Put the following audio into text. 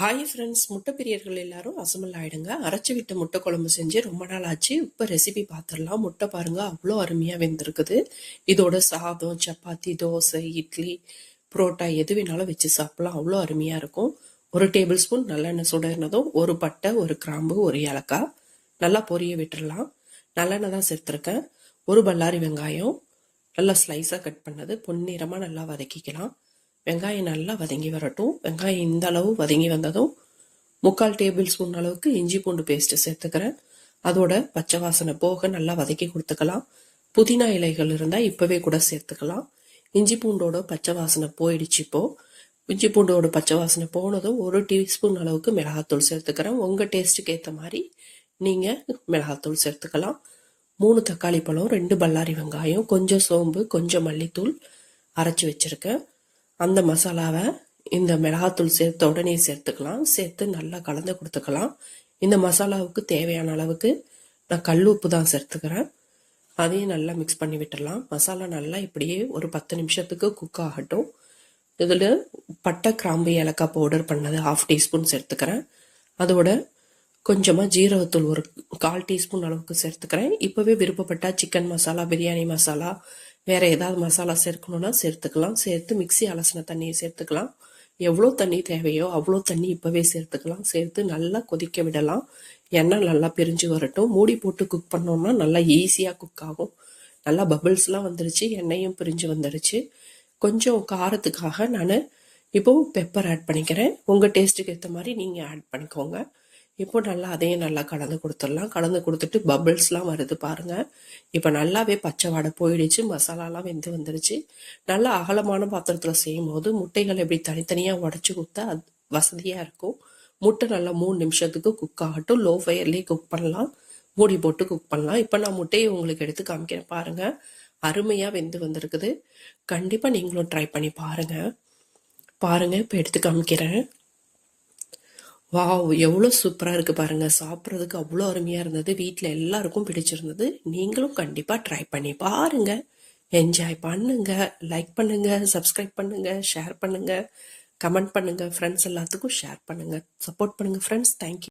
Hi friends, முட்டை பிரியர்கள் எல்லாரும் அசமல் ஆயிடுங்க. அரைச்சி விட்ட முட்டை குழம்பு செஞ்சு ரொம்ப நாள் ஆச்சு. இப்போ ரெசிபி பார்த்துடலாம். முட்டை பாருங்க, அவ்வளோ அருமையாக வெந்திருக்குது. இதோட சாதம், சப்பாத்தி, தோசை, இட்லி, புரோட்டா எது வேணாலும் வச்சு சாப்பிடலாம். அவ்வளோ அருமையாக இருக்கும். 1 டேபிள் ஸ்பூன் நல்லெண்ணெய் சுடனதும் ஒரு பட்டை, ஒரு கிராம்பு, ஒரு ஏலக்காய் நல்லா பொரிய விட்டுடலாம். நல்லெண்ணெய் தான் சேர்த்துருக்கேன். ஒரு பல்லாரி வெங்காயம் நல்லா ஸ்லைஸாக கட் பண்ணது பொன்னிறமாக நல்லா வதக்கிக்கலாம். வெங்காயம் நல்லா வதங்கி வரட்டும். வெங்காயம் இந்த அளவு வதங்கி வந்ததும் 3/4 டேபிள் ஸ்பூன் அளவுக்கு இஞ்சி பூண்டு பேஸ்ட்டு சேர்த்துக்கிறேன். அதோட பச்சை வாசனை போக நல்லா வதக்கி கொடுத்துக்கலாம். புதினா இலைகள் இருந்தால் இப்போவே கூட சேர்த்துக்கலாம். இஞ்சி பூண்டோட பச்சை வாசனை போயிடுச்சு. இப்போது இஞ்சி பூண்டோட பச்சை வாசனை போனதும் 1 டீஸ்பூன் அளவுக்கு மிளகாத்தூள் சேர்த்துக்கிறேன். உங்கள் டேஸ்ட்டுக்கு ஏற்ற மாதிரி நீங்கள் மிளகாத்தூள் சேர்த்துக்கலாம். 3 தக்காளி பழம், 2 பல்லாரி வெங்காயம், கொஞ்சம் சோம்பு, கொஞ்சம் மல்லித்தூள் அரைச்சி வச்சுருக்கேன். அந்த மசாலாவை இந்த மிளகாத்தூள் சேர்த்த உடனே சேர்த்துக்கலாம். சேர்த்து நல்லா கலந்து கொடுத்துக்கலாம். இந்த மசாலாவுக்கு தேவையான அளவுக்கு நான் கல் உப்பு தான் சேர்த்துக்கிறேன். அதையும் நல்லா மிக்ஸ் பண்ணி விட்டுடலாம். மசாலா நல்லா இப்படியே ஒரு 10 நிமிஷத்துக்கு குக் ஆகட்டும். இதில் பட்டை, கிராம்பு, ஏலக்காய் பவுடர் பண்ணது 1/2 டீஸ்பூன் சேர்த்துக்கிறேன். அதோட கொஞ்சமாக ஜீரகத்தூள் ஒரு 1/4 டீஸ்பூன் அளவுக்கு சேர்த்துக்கிறேன். இப்போவே விருப்பப்பட்டால் சிக்கன் மசாலா, பிரியாணி மசாலா, வேறு ஏதாவது மசாலா சேர்க்கணுன்னா சேர்த்துக்கலாம். சேர்த்து மிக்ஸி அலசின தண்ணியை சேர்த்துக்கலாம். எவ்வளோ தண்ணி தேவையோ அவ்வளோ தண்ணி இப்போவே சேர்த்துக்கலாம். சேர்த்து நல்லா கொதிக்க விடலாம். எண்ணெய் நல்லா பிரிஞ்சு வரட்டும். மூடி போட்டு குக் பண்ணோம்னா நல்லா ஈஸியாக குக் ஆகும். நல்லா பபிள்ஸ்லாம் வந்துருச்சு, எண்ணெயும் பிரிஞ்சு வந்துடுச்சு. கொஞ்சம் காரத்துக்காக நான் இப்போது பெப்பர் ஆட் பண்ணிக்கிறேன். உங்கள் டேஸ்ட்டுக்கு ஏற்ற மாதிரி நீங்கள் ஆட் பண்ணிக்கோங்க. இப்போ நல்லா அதையும் நல்லா கலந்து கொடுத்துடலாம். கலந்து கொடுத்துட்டு பபிள்ஸ்லாம் வருது பாருங்கள். இப்போ நல்லாவே பச்சை வாடை போயிடுச்சு. மசாலாலாம் வெந்து வந்துடுச்சு. நல்லா அகலமான பாத்திரத்தில் செய்யும் போது முட்டைகள் எப்படி தனித்தனியாக உடச்சி கொடுத்தா அது வசதியாக இருக்கும். முட்டை நல்லா 3 நிமிஷத்துக்கு குக் ஆகட்டும். லோ ஃபயர்லேயே குக் பண்ணலாம். மூடி போட்டு குக் பண்ணலாம். இப்போ நான் முட்டையை உங்களுக்கு எடுத்து காமிக்கிறேன் பாருங்கள். அருமையாக வெந்து வந்திருக்குது. கண்டிப்பாக நீங்களும் ட்ரை பண்ணி பாருங்கள். இப்போ எடுத்து காமிக்கிறேன். வாவ், எவ்வளோ சூப்பராக இருக்குது பாருங்கள். சாப்பிட்றதுக்கு அவ்வளோ அருமையாக இருந்தது. வீட்டில் எல்லாருக்கும் பிடிச்சிருந்தது. நீங்களும் கண்டிப்பாக ட்ரை பண்ணி பாருங்கள். என்ஜாய் பண்ணுங்கள். லைக் பண்ணுங்கள், சப்ஸ்கிரைப் பண்ணுங்கள், ஷேர் பண்ணுங்கள், கமெண்ட் பண்ணுங்கள். ஃப்ரெண்ட்ஸ் எல்லாத்துக்கும் ஷேர் பண்ணுங்கள். சப்போர்ட் பண்ணுங்கள் ஃப்ரெண்ட்ஸ். தேங்க்யூ.